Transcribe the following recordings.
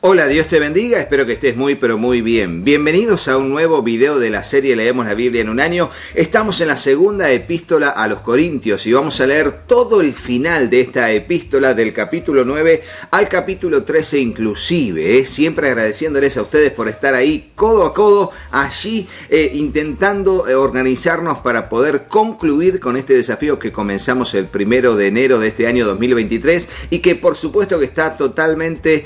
Hola, Dios te bendiga, espero que estés muy pero muy bien. Bienvenidos a un nuevo video de la serie Leemos la Biblia en un año. Estamos en la segunda epístola a los Corintios y vamos a leer todo el final de esta epístola del capítulo 9 al capítulo 13 inclusive. Siempre agradeciéndoles a ustedes por estar ahí codo a codo, allí intentando organizarnos para poder concluir con este desafío que comenzamos el 1 de enero de este año 2023 y que por supuesto que está totalmente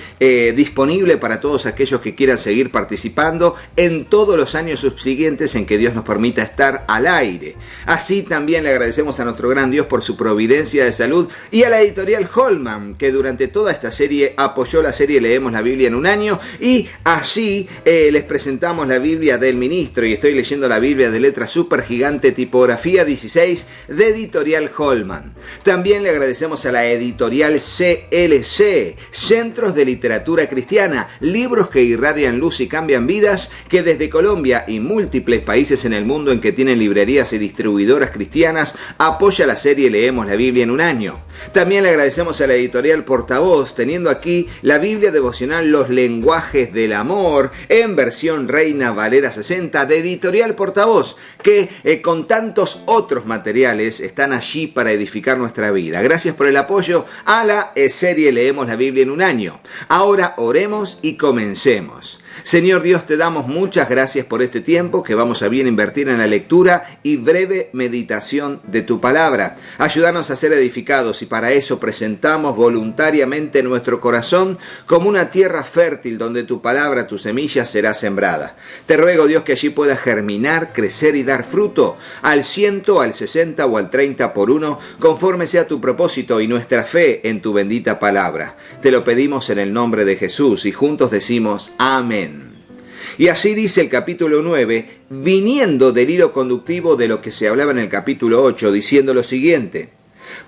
disponible para todos aquellos que quieran seguir participando en todos los años subsiguientes en que Dios nos permita estar al aire. Así también le agradecemos a nuestro gran Dios por su providencia de salud y a la editorial Holman, que durante toda esta serie apoyó la serie Leemos la Biblia en un año, y así les presentamos la Biblia del ministro, y estoy leyendo la Biblia de letra super gigante tipografía 16 de editorial Holman. También le agradecemos a la editorial CLC, Centros de Literatura Cristiana, libros que irradian luz y cambian vidas, que desde Colombia y múltiples países en el mundo en que tienen librerías y distribuidoras cristianas, apoya la serie Leemos la Biblia en un año. También le agradecemos a la editorial Portavoz, teniendo aquí la Biblia devocional Los Lenguajes del Amor, en versión Reina Valera 60 de editorial Portavoz, que con tantos otros materiales están allí para edificar nuestra vida. Gracias por el apoyo a la serie Leemos la Biblia en un año. Ahora oremos y comencemos. Señor Dios, te damos muchas gracias por este tiempo que vamos a bien invertir en la lectura y breve meditación de tu palabra. Ayúdanos a ser edificados, y para eso presentamos voluntariamente nuestro corazón como una tierra fértil donde tu palabra, tu semilla, será sembrada. Te ruego, Dios, que allí pueda germinar, crecer y dar fruto al 100, al 60 o al 30 por uno, conforme sea tu propósito y nuestra fe en tu bendita palabra. Te lo pedimos en el nombre de Jesús y juntos decimos amén. Y así dice el capítulo 9, viniendo del hilo conductivo de lo que se hablaba en el capítulo 8, diciendo lo siguiente: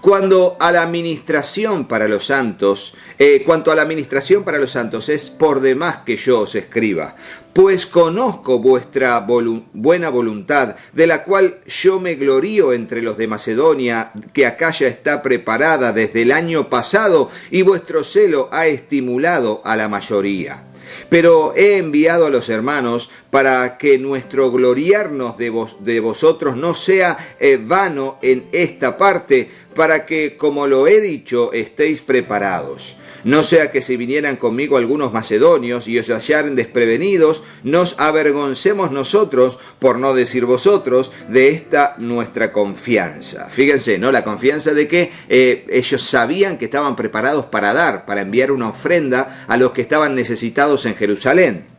cuanto a la administración para los santos, es por demás que yo os escriba, pues conozco vuestra buena voluntad, de la cual yo me glorío entre los de Macedonia, que acá ya está preparada desde el año pasado, y vuestro celo ha estimulado a la mayoría. Pero he enviado a los hermanos para que nuestro gloriarnos de vosotros no sea vano en esta parte, para que, como lo he dicho, estéis preparados. No sea que si vinieran conmigo algunos macedonios y os hallaren desprevenidos, nos avergoncemos nosotros, por no decir vosotros, de esta nuestra confianza. Fíjense, ¿no? La confianza de que ellos sabían que estaban preparados para enviar una ofrenda a los que estaban necesitados en Jerusalén.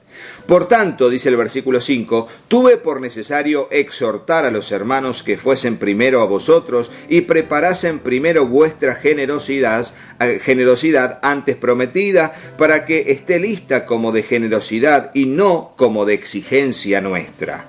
Por tanto, dice el versículo 5, tuve por necesario exhortar a los hermanos que fuesen primero a vosotros y preparasen primero vuestra generosidad antes prometida, para que esté lista como de generosidad y no como de exigencia nuestra.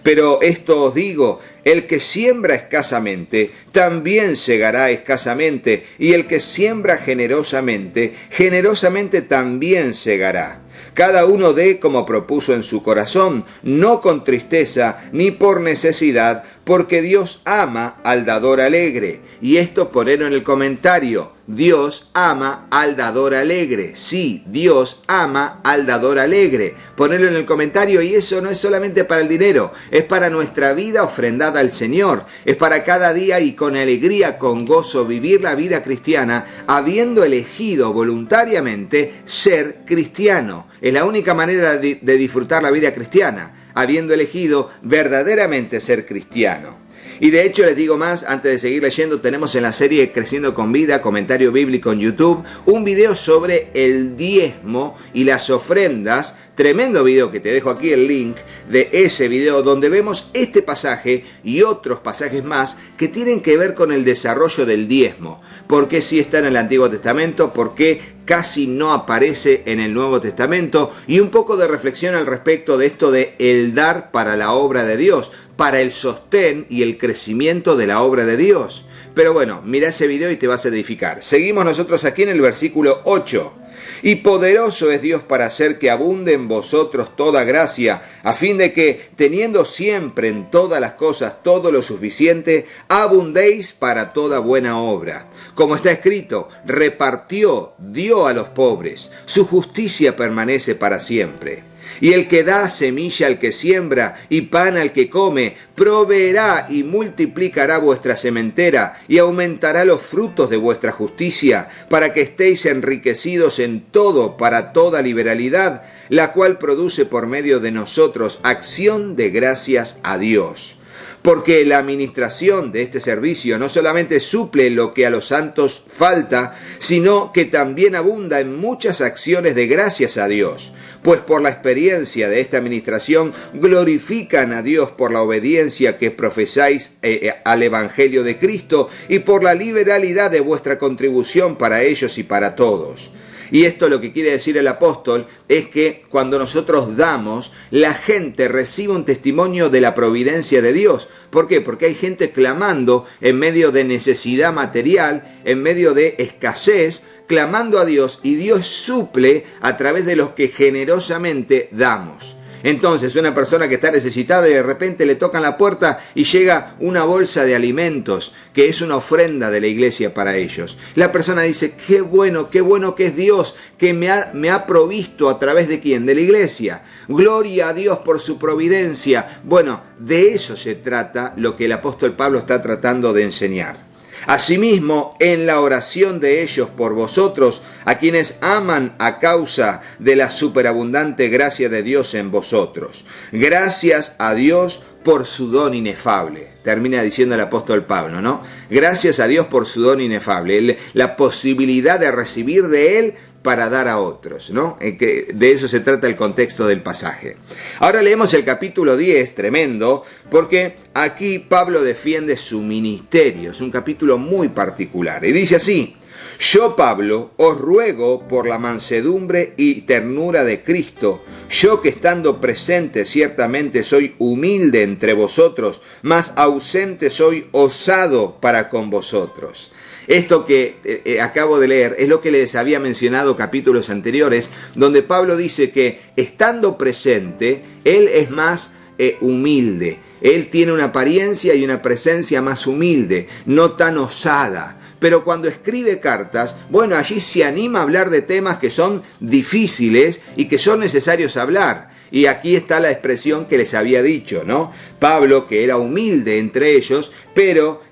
Pero esto os digo: el que siembra escasamente, también segará escasamente, y el que siembra generosamente, generosamente también segará. Cada uno dé como propuso en su corazón, no con tristeza ni por necesidad, porque Dios ama al dador alegre. Y esto ponelo en el comentario: Dios ama al dador alegre. Sí, Dios ama al dador alegre. Ponelo en el comentario, y eso no es solamente para el dinero, es para nuestra vida ofrendada al Señor. Es para cada día y con alegría, con gozo, vivir la vida cristiana, habiendo elegido voluntariamente ser cristiano. Es la única manera de disfrutar la vida cristiana, habiendo elegido verdaderamente ser cristiano. Y de hecho les digo más, antes de seguir leyendo, tenemos en la serie Creciendo con Vida, comentario bíblico en YouTube, un video sobre el diezmo y las ofrendas. Tremendo video que te dejo aquí el link de ese video, donde vemos este pasaje y otros pasajes más que tienen que ver con el desarrollo del diezmo. ¿Por qué sí está en el Antiguo Testamento? ¿Por qué casi no aparece en el Nuevo Testamento? Y un poco de reflexión al respecto de esto de el dar para la obra de Dios, para el sostén y el crecimiento de la obra de Dios. Pero bueno, mira ese video y te vas a edificar. Seguimos nosotros aquí en el versículo 8. Y poderoso es Dios para hacer que abunde en vosotros toda gracia, a fin de que, teniendo siempre en todas las cosas todo lo suficiente, abundéis para toda buena obra. Como está escrito, repartió, dio a los pobres, su justicia permanece para siempre. Y el que da semilla al que siembra y pan al que come, proveerá y multiplicará vuestra sementera y aumentará los frutos de vuestra justicia, para que estéis enriquecidos en todo para toda liberalidad, la cual produce por medio de nosotros acción de gracias a Dios. Porque la administración de este servicio no solamente suple lo que a los santos falta, sino que también abunda en muchas acciones de gracias a Dios. Pues por la experiencia de esta administración glorifican a Dios por la obediencia que profesáis al Evangelio de Cristo y por la liberalidad de vuestra contribución para ellos y para todos. Y esto lo que quiere decir el apóstol es que cuando nosotros damos, la gente recibe un testimonio de la providencia de Dios. ¿Por qué? Porque hay gente clamando en medio de necesidad material, en medio de escasez, clamando a Dios, y Dios suple a través de los que generosamente damos. Entonces, una persona que está necesitada y de repente le tocan la puerta y llega una bolsa de alimentos, que es una ofrenda de la iglesia para ellos. La persona dice, qué bueno que es Dios, que me ha provisto a través de ¿quién? De la iglesia. Gloria a Dios por su providencia. Bueno, de eso se trata lo que el apóstol Pablo está tratando de enseñar. Asimismo, en la oración de ellos por vosotros, a quienes aman a causa de la superabundante gracia de Dios en vosotros. Gracias a Dios por su don inefable. Termina diciendo el apóstol Pablo, ¿no? Gracias a Dios por su don inefable. La posibilidad de recibir de Él para dar a otros, ¿no? Que de eso se trata el contexto del pasaje. Ahora leemos el capítulo 10, tremendo, porque aquí Pablo defiende su ministerio. Es un capítulo muy particular. Y dice así: yo, Pablo, os ruego por la mansedumbre y ternura de Cristo, yo que estando presente ciertamente soy humilde entre vosotros, mas ausente soy osado para con vosotros. Esto que acabo de leer es lo que les había mencionado capítulos anteriores, donde Pablo dice que estando presente, él es más humilde. Él tiene una apariencia y una presencia más humilde, no tan osada. Pero cuando escribe cartas, bueno, allí se anima a hablar de temas que son difíciles y que son necesarios hablar. Y aquí está la expresión que les había dicho, ¿no? Pablo, que era humilde entre ellos, pero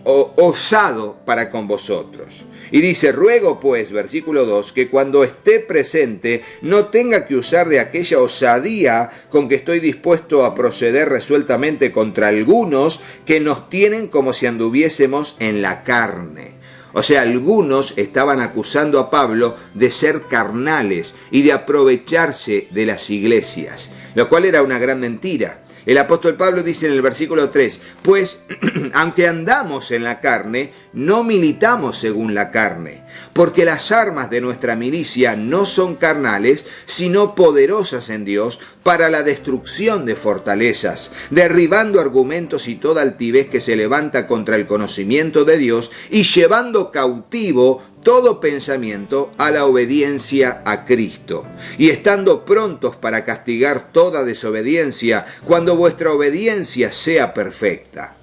osado para con vosotros. Y dice, ruego pues, versículo 2, que cuando esté presente no tenga que usar de aquella osadía con que estoy dispuesto a proceder resueltamente contra algunos que nos tienen como si anduviésemos en la carne. O sea, algunos estaban acusando a Pablo de ser carnales y de aprovecharse de las iglesias, lo cual era una gran mentira. El apóstol Pablo dice en el versículo 3, pues, aunque andamos en la carne, no militamos según la carne, porque las armas de nuestra milicia no son carnales, sino poderosas en Dios para la destrucción de fortalezas, derribando argumentos y toda altivez que se levanta contra el conocimiento de Dios y llevando cautivo todo pensamiento a la obediencia a Cristo, y estando prontos para castigar toda desobediencia cuando vuestra obediencia sea perfecta.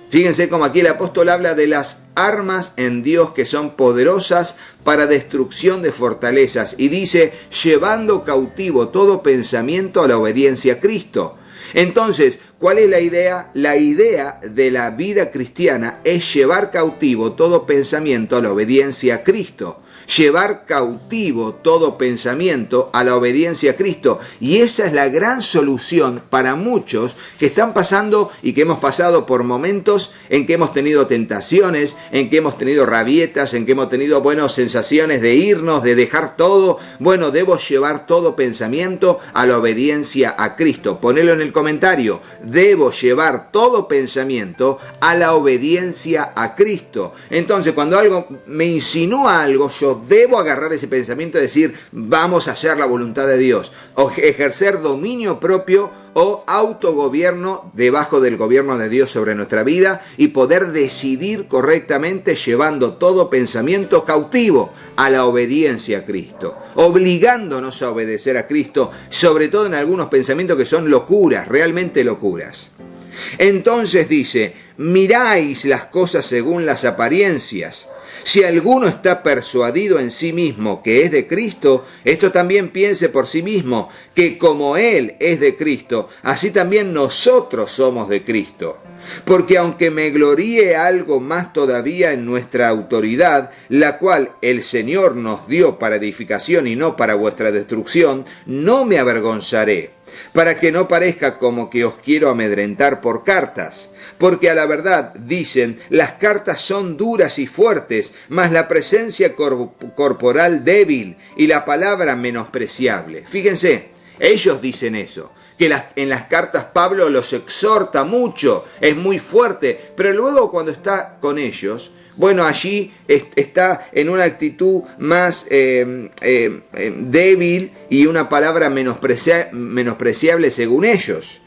Fíjense cómo aquí el apóstol habla de las armas en Dios que son poderosas para destrucción de fortalezas, y dice, llevando cautivo todo pensamiento a la obediencia a Cristo. Entonces, ¿cuál es la idea? La idea de la vida cristiana es llevar cautivo todo pensamiento a la obediencia a Cristo. Llevar cautivo todo pensamiento a la obediencia a Cristo. Y esa es la gran solución para muchos que están pasando y que hemos pasado por momentos en que hemos tenido tentaciones, en que hemos tenido rabietas, en que hemos tenido, sensaciones de irnos, de dejar todo. Bueno, debo llevar todo pensamiento a la obediencia a Cristo. Ponelo en el comentario. Debo llevar todo pensamiento a la obediencia a Cristo. Entonces, cuando algo me insinúa algo, yo debo agarrar ese pensamiento y decir, vamos a hacer la voluntad de Dios, o ejercer dominio propio o autogobierno debajo del gobierno de Dios sobre nuestra vida y poder decidir correctamente llevando todo pensamiento cautivo a la obediencia a Cristo, obligándonos a obedecer a Cristo, sobre todo en algunos pensamientos que son locuras, realmente locuras. Entonces dice, miráis las cosas según las apariencias. Si alguno está persuadido en sí mismo que es de Cristo, esto también piense por sí mismo, que como Él es de Cristo, así también nosotros somos de Cristo. Porque aunque me gloríe algo más todavía en nuestra autoridad, la cual el Señor nos dio para edificación y no para vuestra destrucción, no me avergonzaré, para que no parezca como que os quiero amedrentar por cartas. Porque a la verdad, dicen, las cartas son duras y fuertes, mas la presencia corporal débil y la palabra menospreciable. Fíjense, ellos dicen eso, que en las cartas Pablo los exhorta mucho, es muy fuerte, pero luego cuando está con ellos, bueno, allí está en una actitud más débil y una palabra menospreciable según ellos.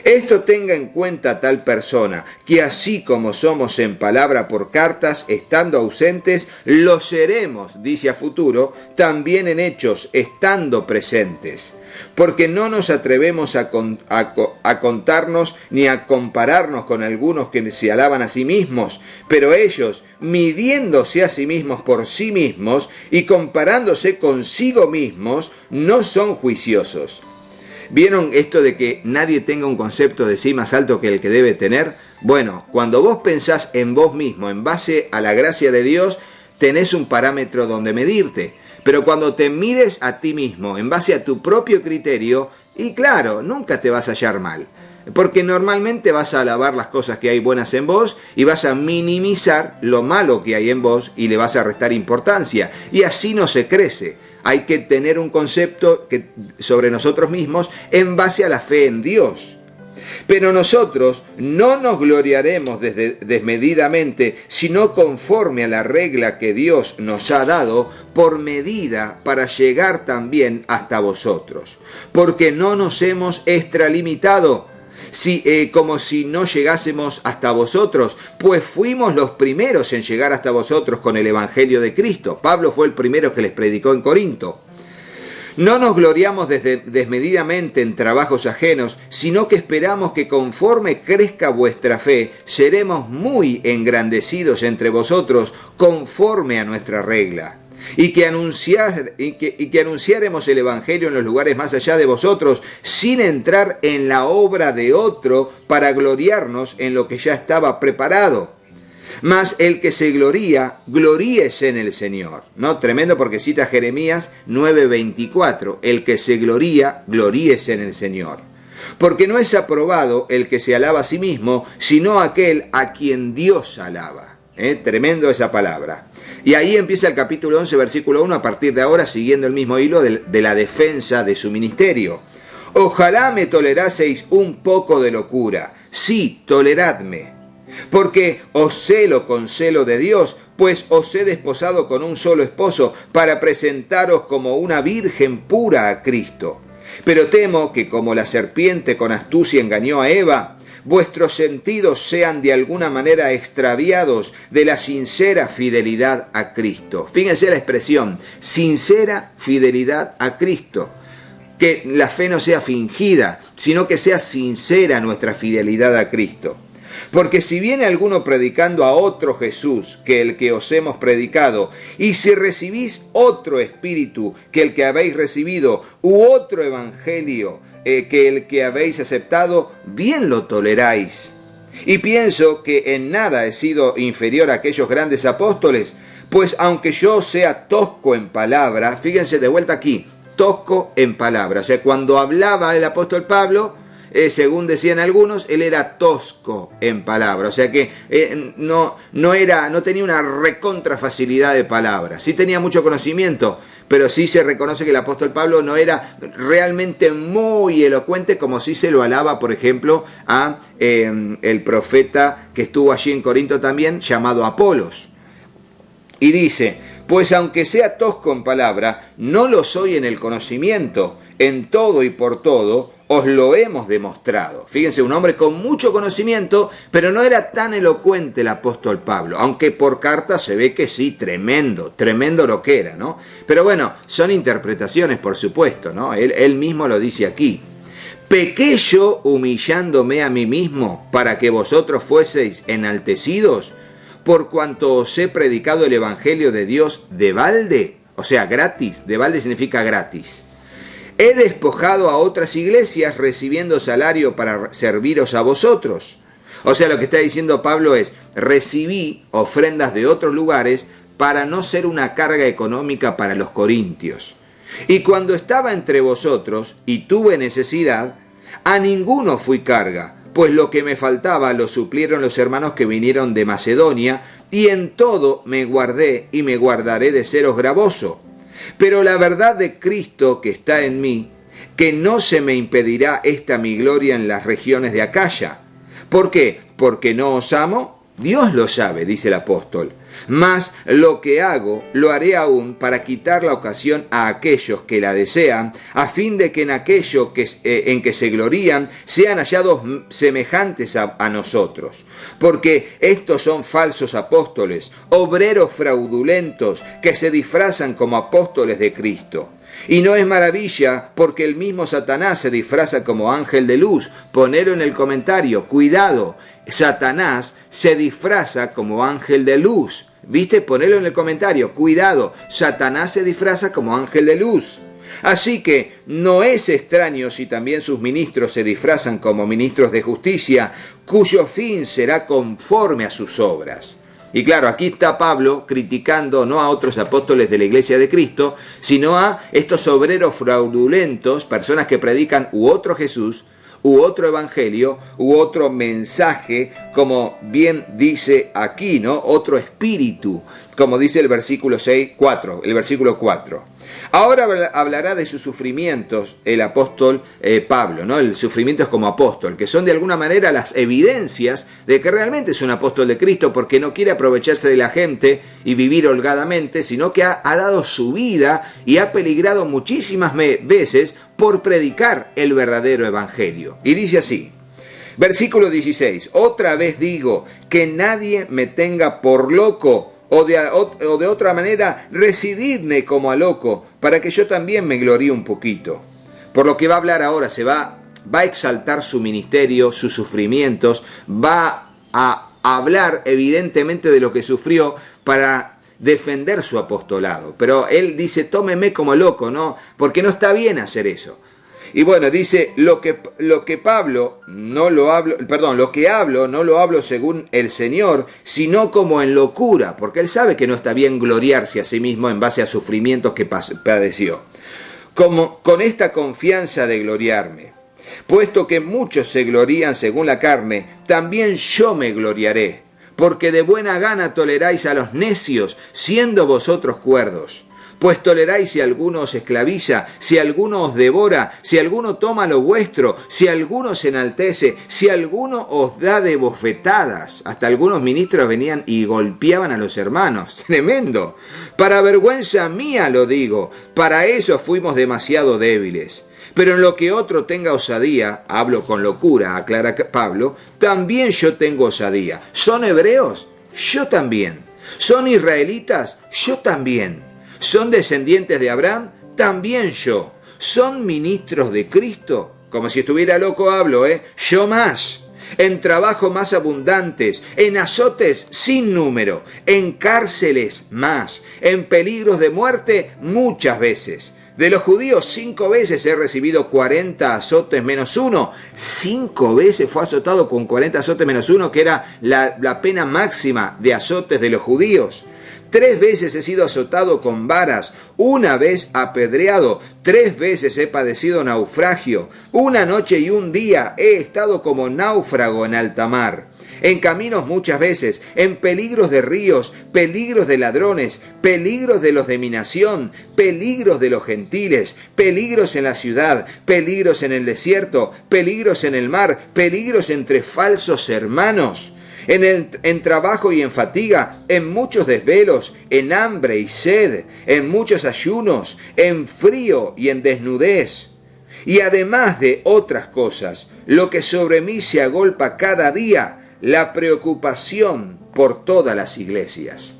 Esto tenga en cuenta tal persona, que así como somos en palabra por cartas, estando ausentes, lo seremos, dice a futuro, también en hechos, estando presentes. Porque no nos atrevemos a contarnos ni a compararnos con algunos que se alaban a sí mismos, pero ellos, midiéndose a sí mismos por sí mismos y comparándose consigo mismos, no son juiciosos. ¿Vieron esto de que nadie tenga un concepto de sí más alto que el que debe tener? Bueno, cuando vos pensás en vos mismo, en base a la gracia de Dios, tenés un parámetro donde medirte. Pero cuando te mides a ti mismo, en base a tu propio criterio, y claro, nunca te vas a hallar mal. Porque normalmente vas a alabar las cosas que hay buenas en vos y vas a minimizar lo malo que hay en vos y le vas a restar importancia. Y así no se crece. Hay que tener un concepto sobre nosotros mismos en base a la fe en Dios. Pero nosotros no nos gloriaremos desmedidamente, sino conforme a la regla que Dios nos ha dado por medida para llegar también hasta vosotros. Porque no nos hemos extralimitado, como si no llegásemos hasta vosotros, pues fuimos los primeros en llegar hasta vosotros con el Evangelio de Cristo. Pablo fue el primero que les predicó en Corinto. No nos gloriamos desmedidamente en trabajos ajenos, sino que esperamos que conforme crezca vuestra fe, seremos muy engrandecidos entre vosotros conforme a nuestra regla. Y que anunciáremos el Evangelio en los lugares más allá de vosotros, sin entrar en la obra de otro para gloriarnos en lo que ya estaba preparado. Mas el que se gloría, gloríese en el Señor. ¿No? Tremendo, porque cita Jeremías 9:24. El que se gloría, gloríese en el Señor. Porque no es aprobado el que se alaba a sí mismo, sino aquel a quien Dios alaba. Tremendo esa palabra. Y ahí empieza el capítulo 11, versículo 1, a partir de ahora, siguiendo el mismo hilo de la defensa de su ministerio. Ojalá me toleraseis un poco de locura. Sí, toleradme. Porque os celo con celo de Dios, pues os he desposado con un solo esposo, para presentaros como una virgen pura a Cristo. Pero temo que como la serpiente con astucia engañó a Eva, vuestros sentidos sean de alguna manera extraviados de la sincera fidelidad a Cristo. Fíjense la expresión, sincera fidelidad a Cristo. Que la fe no sea fingida, sino que sea sincera nuestra fidelidad a Cristo. Porque si viene alguno predicando a otro Jesús que el que os hemos predicado, y si recibís otro espíritu que el que habéis recibido, u otro evangelio que el que habéis aceptado, bien lo toleráis. Y pienso que en nada he sido inferior a aquellos grandes apóstoles, pues aunque yo sea tosco en palabra, fíjense de vuelta aquí, tosco en palabra. O sea, cuando hablaba el apóstol Pablo, según decían algunos, él era tosco en palabra, o sea que no tenía una recontra facilidad de palabra. Sí tenía mucho conocimiento, pero sí se reconoce que el apóstol Pablo no era realmente muy elocuente, como sí se lo alaba, por ejemplo, a el profeta que estuvo allí en Corinto también, llamado Apolos. Y dice, pues aunque sea tosco en palabra, no lo soy en el conocimiento, en todo y por todo, os lo hemos demostrado. Fíjense, un hombre con mucho conocimiento, pero no era tan elocuente el apóstol Pablo, aunque por carta se ve que sí, tremendo lo que era, ¿no? Pero bueno, son interpretaciones, por supuesto, ¿no? Él mismo lo dice aquí. ¿Pequé yo humillándome a mí mismo para que vosotros fueseis enaltecidos? por cuanto os he predicado el Evangelio de Dios de balde, o sea, gratis, de balde significa gratis. He despojado a otras iglesias recibiendo salario para serviros a vosotros. O sea, lo que está diciendo Pablo es, recibí ofrendas de otros lugares para no ser una carga económica para los corintios. Y cuando estaba entre vosotros y tuve necesidad, a ninguno fui carga, pues lo que me faltaba lo suplieron los hermanos que vinieron de Macedonia, y en todo me guardé y me guardaré de seros gravoso. Pero la verdad de Cristo que está en mí, que no se me impedirá esta mi gloria en las regiones de Acaya. ¿Por qué? ¿Porque no os amo? Dios lo sabe, dice el apóstol. Mas lo que hago, lo haré aún para quitar la ocasión a aquellos que la desean, a fin de que en aquello en que se glorían sean hallados semejantes a nosotros. Porque estos son falsos apóstoles, obreros fraudulentos, que se disfrazan como apóstoles de Cristo. Y no es maravilla, porque el mismo Satanás se disfraza como ángel de luz. Ponelo en el comentario, cuidado, Satanás se disfraza como ángel de luz. ¿Viste? Ponelo en el comentario, cuidado, Satanás se disfraza como ángel de luz. Así que no es extraño si también sus ministros se disfrazan como ministros de justicia, cuyo fin será conforme a sus obras. Y claro, aquí está Pablo criticando no a otros apóstoles de la Iglesia de Cristo, sino a estos obreros fraudulentos, personas que predican u otro Jesús, u otro evangelio, u otro mensaje, como bien dice aquí, ¿no? Otro espíritu, como dice el versículo 4. Ahora hablará de sus sufrimientos el apóstol Pablo, ¿no? El sufrimientos como apóstol, que son de alguna manera las evidencias de que realmente es un apóstol de Cristo, porque no quiere aprovecharse de la gente y vivir holgadamente, sino que ha dado su vida y ha peligrado muchísimas veces por predicar el verdadero evangelio. Y dice así, versículo 16, otra vez digo, que nadie me tenga por loco, o de otra manera, recididme como a loco, para que yo también me gloríe un poquito. Por lo que va a hablar ahora, va a exaltar su ministerio, sus sufrimientos, va a hablar evidentemente de lo que sufrió para defender su apostolado. Pero él dice, tómeme como loco, ¿no? Porque no está bien hacer eso. Y bueno, dice, lo que hablo no lo hablo según el Señor, sino como en locura, porque él sabe que no está bien gloriarse a sí mismo en base a sufrimientos que padeció. Como con esta confianza de gloriarme, puesto que muchos se glorían según la carne, también yo me gloriaré, porque de buena gana toleráis a los necios, siendo vosotros cuerdos. Pues toleráis si alguno os esclaviza, si alguno os devora, si alguno toma lo vuestro, si alguno se enaltece, si alguno os da de bofetadas. Hasta algunos ministros venían y golpeaban a los hermanos. Tremendo. Para vergüenza mía lo digo, para eso fuimos demasiado débiles. Pero en lo que otro tenga osadía, hablo con locura, aclara Pablo, también yo tengo osadía. ¿Son hebreos? Yo también. ¿Son israelitas? Yo también. ¿Son descendientes de Abraham? También yo. ¿Son ministros de Cristo? Como si estuviera loco hablo, yo más. En trabajo más abundantes, en azotes sin número, en cárceles más, en peligros de muerte muchas veces. De los judíos 5 veces he recibido 40 azotes menos 1. 5 veces fue azotado con 40 azotes menos 1, que era la pena máxima de azotes de los judíos. 3 veces he sido azotado con varas, 1 vez apedreado, 3 veces he padecido naufragio, 1 noche y 1 día he estado como náufrago en alta mar. En caminos muchas veces, en peligros de ríos, peligros de ladrones, peligros de los de mi nación, peligros de los gentiles, peligros en la ciudad, peligros en el desierto, peligros en el mar, peligros entre falsos hermanos. En trabajo y en fatiga, en muchos desvelos, en hambre y sed, en muchos ayunos, en frío y en desnudez. Y además de otras cosas, lo que sobre mí se agolpa cada día, la preocupación por todas las iglesias.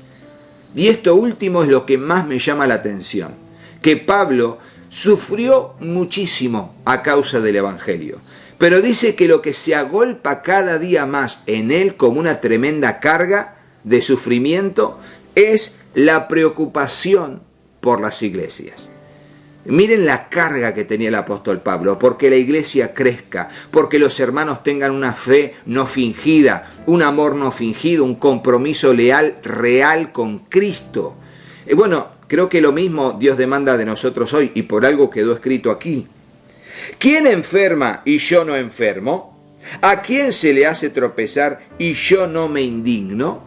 Y esto último es lo que más me llama la atención, que Pablo sufrió muchísimo a causa del Evangelio. Pero dice que lo que se agolpa cada día más en él como una tremenda carga de sufrimiento es la preocupación por las iglesias. Miren la carga que tenía el apóstol Pablo, porque la iglesia crezca, porque los hermanos tengan una fe no fingida, un amor no fingido, un compromiso leal, real con Cristo. Bueno, creo que lo mismo Dios demanda de nosotros hoy, y por algo quedó escrito aquí. ¿Quién enferma y yo no enfermo? ¿A quién se le hace tropezar y yo no me indigno?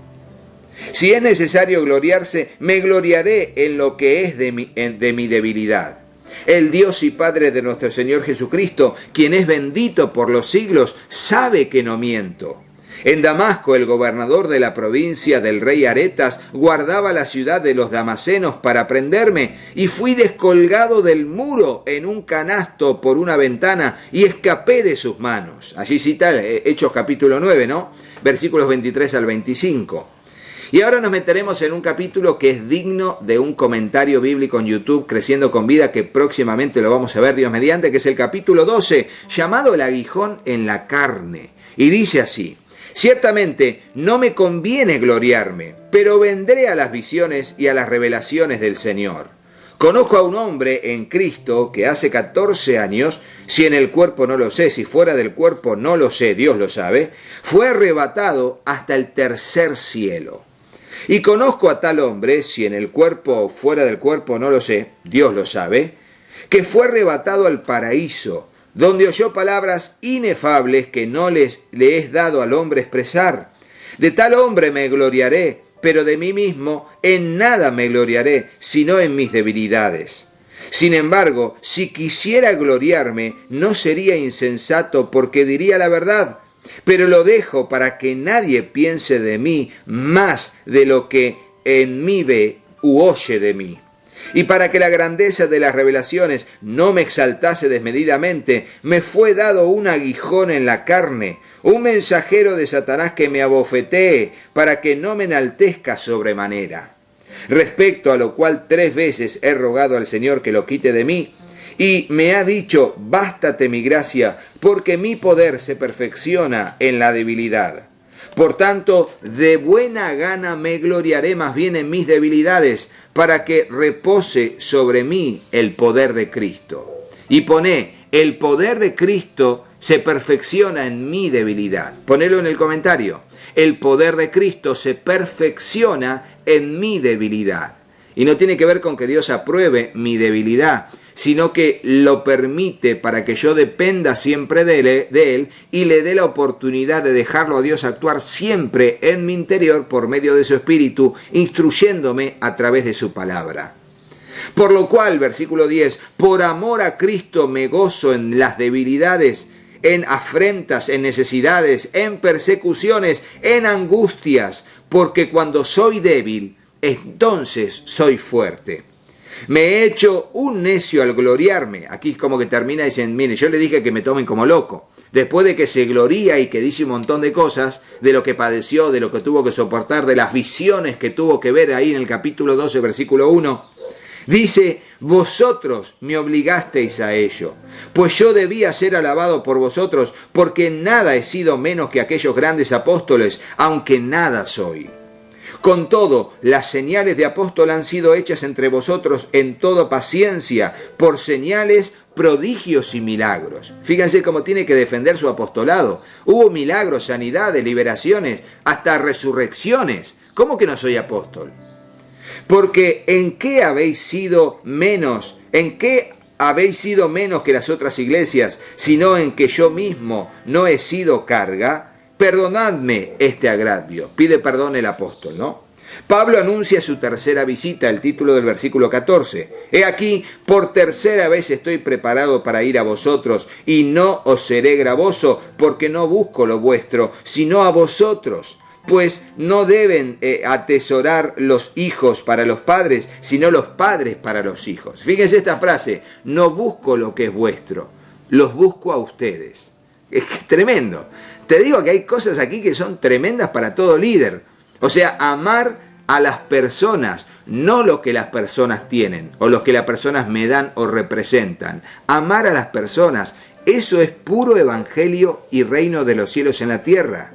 Si es necesario gloriarse, me gloriaré en lo que es de mi debilidad. El Dios y Padre de nuestro Señor Jesucristo, quien es bendito por los siglos, sabe que no miento. En Damasco, el gobernador de la provincia del rey Aretas guardaba la ciudad de los damasenos para prenderme, y fui descolgado del muro en un canasto por una ventana y escapé de sus manos. Allí cita Hechos capítulo 9, ¿no? Versículos 23 al 25. Y ahora nos meteremos en un capítulo que es digno de un comentario bíblico en YouTube, Creciendo con Vida, que próximamente lo vamos a ver, Dios mediante, que es el capítulo 12, llamado El aguijón en la carne. Y dice así: ciertamente no me conviene gloriarme, pero vendré a las visiones y a las revelaciones del Señor. Conozco a un hombre en Cristo que hace 14 años, si en el cuerpo no lo sé, si fuera del cuerpo no lo sé, Dios lo sabe, fue arrebatado hasta el tercer cielo. Y conozco a tal hombre, si en el cuerpo o fuera del cuerpo no lo sé, Dios lo sabe, que fue arrebatado al paraíso, donde oyó palabras inefables que no le es dado al hombre expresar. De tal hombre me gloriaré, pero de mí mismo en nada me gloriaré, sino en mis debilidades. Sin embargo, si quisiera gloriarme, no sería insensato, porque diría la verdad. Pero lo dejo para que nadie piense de mí más de lo que en mí ve u oye de mí. Y para que la grandeza de las revelaciones no me exaltase desmedidamente, me fue dado un aguijón en la carne, un mensajero de Satanás que me abofetee, para que no me enaltezca sobremanera. Respecto a lo cual 3 veces he rogado al Señor que lo quite de mí, y me ha dicho: bástate mi gracia, porque mi poder se perfecciona en la debilidad. Por tanto, de buena gana me gloriaré más bien en mis debilidades, para que repose sobre mí el poder de Cristo. Y pone: el poder de Cristo se perfecciona en mi debilidad. Ponelo en el comentario. El poder de Cristo se perfecciona en mi debilidad. Y no tiene que ver con que Dios apruebe mi debilidad, sino que lo permite para que yo dependa siempre de Él y le dé la oportunidad de dejarlo a Dios actuar siempre en mi interior por medio de su Espíritu, instruyéndome a través de su palabra. Por lo cual, versículo 10, por amor a Cristo me gozo en las debilidades, en afrentas, en necesidades, en persecuciones, en angustias, porque cuando soy débil, entonces soy fuerte. Me he hecho un necio al gloriarme. Aquí es como que termina y dicen: mire, yo le dije que me tomen como loco. Después de que se gloría y que dice un montón de cosas, de lo que padeció, de lo que tuvo que soportar, de las visiones que tuvo que ver ahí en el capítulo 12, versículo 1, dice: vosotros me obligasteis a ello, pues yo debía ser alabado por vosotros, porque en nada he sido menos que aquellos grandes apóstoles, aunque nada soy. Con todo, las señales de apóstol han sido hechas entre vosotros en toda paciencia, por señales, prodigios y milagros. Fíjense cómo tiene que defender su apostolado. Hubo milagros, sanidades, liberaciones, hasta resurrecciones. ¿Cómo que no soy apóstol? Porque ¿en qué habéis sido menos? ¿En qué habéis sido menos que las otras iglesias, sino en que yo mismo no he sido carga? Perdonadme este agravio. Pide perdón el apóstol, ¿no? Pablo anuncia su tercera visita, el título del versículo 14. He aquí, por tercera vez estoy preparado para ir a vosotros, y no os seré gravoso, porque no busco lo vuestro, sino a vosotros. Pues no deben atesorar los hijos para los padres, sino los padres para los hijos. Fíjense esta frase: no busco lo que es vuestro, los busco a ustedes. Es tremendo. Te digo que hay cosas aquí que son tremendas para todo líder. O sea, amar a las personas, no lo que las personas tienen o lo que las personas me dan o representan. Amar a las personas, eso es puro evangelio y reino de los cielos en la tierra.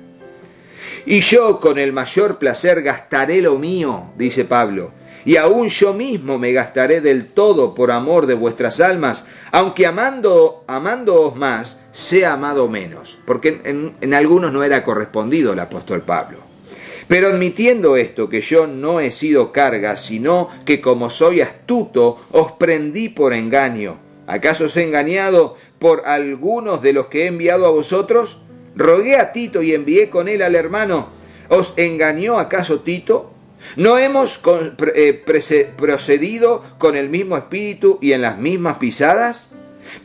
Y yo con el mayor placer gastaré lo mío, dice Pablo, y aún yo mismo me gastaré del todo por amor de vuestras almas, aunque amándoos más, sea amado menos. Porque en algunos no era correspondido el apóstol Pablo. Pero admitiendo esto, que yo no he sido carga, sino que como soy astuto, os prendí por engaño. ¿Acaso os he engañado por algunos de los que he enviado a vosotros? Rogué a Tito y envié con él al hermano. ¿Os engañó acaso Tito? ¿No hemos procedido con el mismo espíritu y en las mismas pisadas?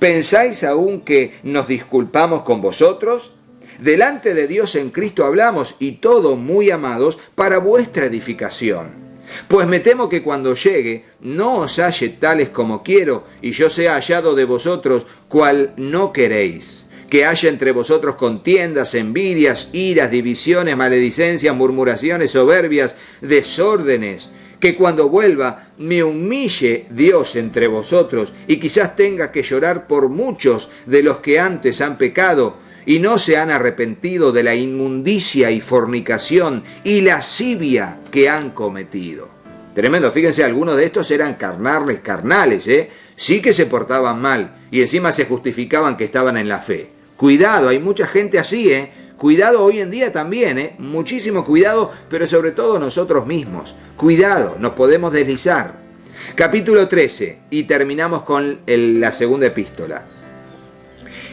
¿Pensáis aún que nos disculpamos con vosotros? Delante de Dios en Cristo hablamos, y todo muy amados para vuestra edificación. Pues me temo que cuando llegue no os halle tales como quiero, y yo sea hallado de vosotros cual no queréis. Que haya entre vosotros contiendas, envidias, iras, divisiones, maledicencias, murmuraciones, soberbias, desórdenes. Que cuando vuelva me humille Dios entre vosotros, y quizás tenga que llorar por muchos de los que antes han pecado, y no se han arrepentido de la inmundicia y fornicación y lascivia que han cometido. Tremendo, fíjense, algunos de estos eran carnales, sí que se portaban mal, y encima se justificaban que estaban en la fe. Cuidado, hay mucha gente así, Cuidado hoy en día también, muchísimo cuidado, pero sobre todo nosotros mismos. Cuidado, nos podemos deslizar. Capítulo 13, y terminamos con la segunda epístola.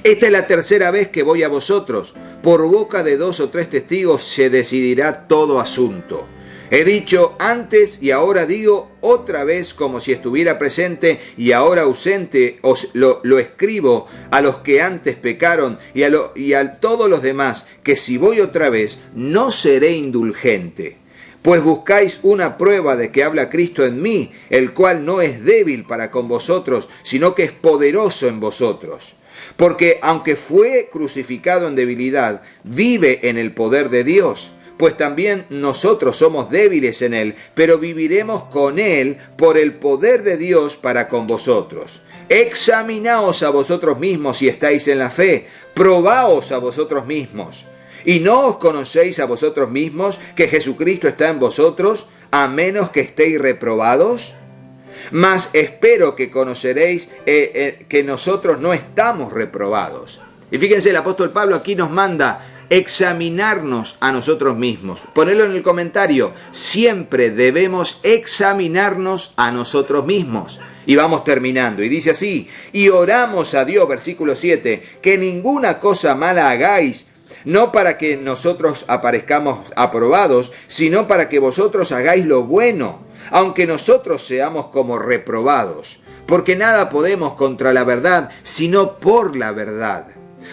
Esta es la tercera vez que voy a vosotros. Por boca de 2 o 3 testigos se decidirá todo asunto. He dicho antes y ahora digo otra vez como si estuviera presente y ahora ausente, os lo escribo a los que antes pecaron y a todos los demás, que si voy otra vez no seré indulgente. Pues buscáis una prueba de que habla Cristo en mí, el cual no es débil para con vosotros, sino que es poderoso en vosotros. Porque aunque fue crucificado en debilidad, vive en el poder de Dios. Pues también nosotros somos débiles en él, pero viviremos con él por el poder de Dios para con vosotros. Examinaos a vosotros mismos si estáis en la fe, probaos a vosotros mismos. ¿Y no os conocéis a vosotros mismos que Jesucristo está en vosotros, a menos que estéis reprobados? Mas espero que conoceréis que nosotros no estamos reprobados. Y fíjense, el apóstol Pablo aquí nos manda examinarnos a nosotros mismos. Ponelo en el comentario. Siempre debemos examinarnos a nosotros mismos. Y vamos terminando. Y dice así: y oramos a Dios, versículo 7, que ninguna cosa mala hagáis, no para que nosotros aparezcamos aprobados, sino para que vosotros hagáis lo bueno, aunque nosotros seamos como reprobados. Porque nada podemos contra la verdad, sino por la verdad.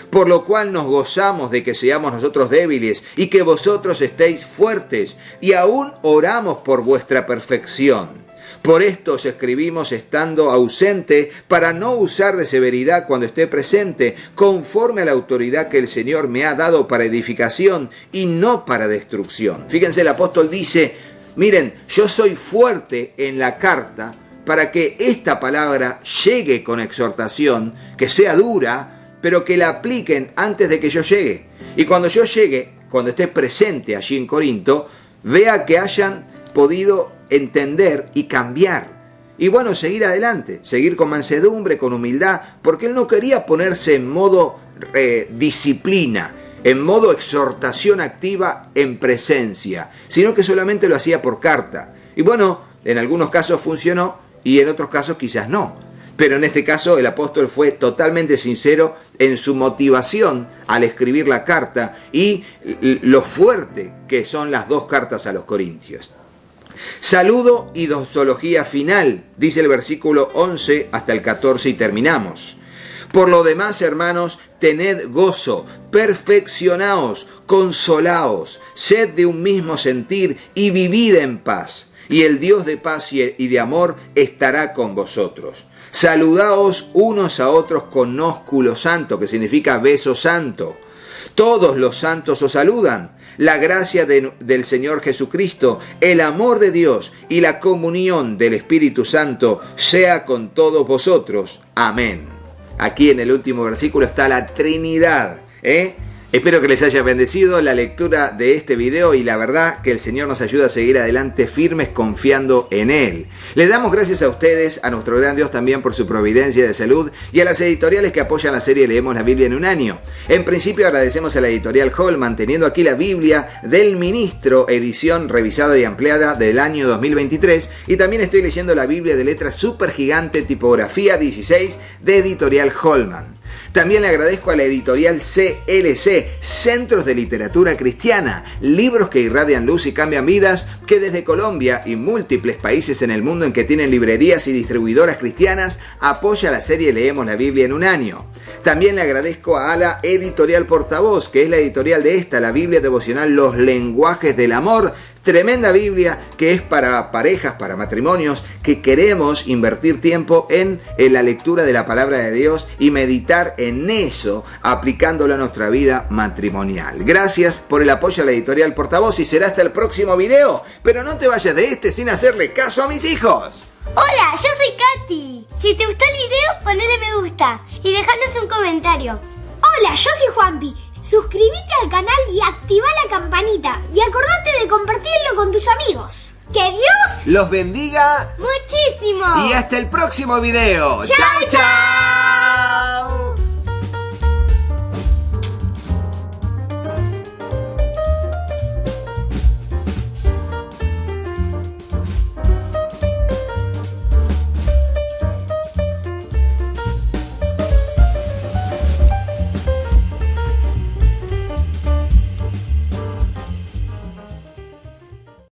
Por lo cual nos gozamos de que seamos nosotros débiles y que vosotros estéis fuertes, y aún oramos por vuestra perfección. Por esto os escribimos estando ausente, para no usar de severidad cuando esté presente, conforme a la autoridad que el Señor me ha dado para edificación y no para destrucción. Fíjense, el apóstol dice: miren, yo soy fuerte en la carta para que esta palabra llegue con exhortación, que sea dura, pero que la apliquen antes de que yo llegue. Y cuando yo llegue, cuando esté presente allí en Corinto, vea que hayan podido entender y cambiar. Y bueno, seguir adelante, seguir con mansedumbre, con humildad, porque él no quería ponerse en modo disciplina, en modo exhortación activa en presencia, sino que solamente lo hacía por carta. Y bueno, en algunos casos funcionó y en otros casos quizás no. Pero en este caso el apóstol fue totalmente sincero en su motivación al escribir la carta y lo fuerte que son las 2 cartas a los Corintios. Saludo y doxología final, dice el versículo 11 hasta el 14 y terminamos. Por lo demás, hermanos, tened gozo, perfeccionaos, consolaos, sed de un mismo sentir y vivid en paz. Y el Dios de paz y de amor estará con vosotros. Saludaos unos a otros con ósculo santo, que significa beso santo. Todos los santos os saludan. La gracia del Señor Jesucristo, el amor de Dios y la comunión del Espíritu Santo sea con todos vosotros. Amén. Aquí en el último versículo está la Trinidad, Espero que les haya bendecido la lectura de este video y la verdad que el Señor nos ayuda a seguir adelante firmes confiando en Él. Les damos gracias a ustedes, a nuestro gran Dios también por su providencia de salud y a las editoriales que apoyan la serie Leemos la Biblia en un año. En principio agradecemos a la editorial Holman teniendo aquí la Biblia del Ministro, edición revisada y ampliada del año 2023, y también estoy leyendo la Biblia de letra super gigante tipografía 16 de editorial Holman. También le agradezco a la editorial CLC, Centros de Literatura Cristiana, libros que irradian luz y cambian vidas, que desde Colombia y múltiples países en el mundo en que tienen librerías y distribuidoras cristianas, apoya la serie Leemos la Biblia en un año. También le agradezco a la editorial Portavoz, que es la editorial de esta, la Biblia devocional Los Lenguajes del Amor, tremenda Biblia que es para parejas, para matrimonios que queremos invertir tiempo en la lectura de la palabra de Dios y meditar en eso, aplicándolo a nuestra vida matrimonial. Gracias por el apoyo a la editorial Portavoz y será hasta el próximo video. Pero no te vayas de este sin hacerle caso a mis hijos. Hola, yo soy Katy. Si te gustó el video, ponle me gusta y dejanos un comentario. Hola, yo soy Juanpi. Suscríbete al canal y activa la campanita. Y acordate de compartirlo con tus amigos. ¡Que Dios los bendiga muchísimo! Y hasta el próximo video. ¡Chao, chao!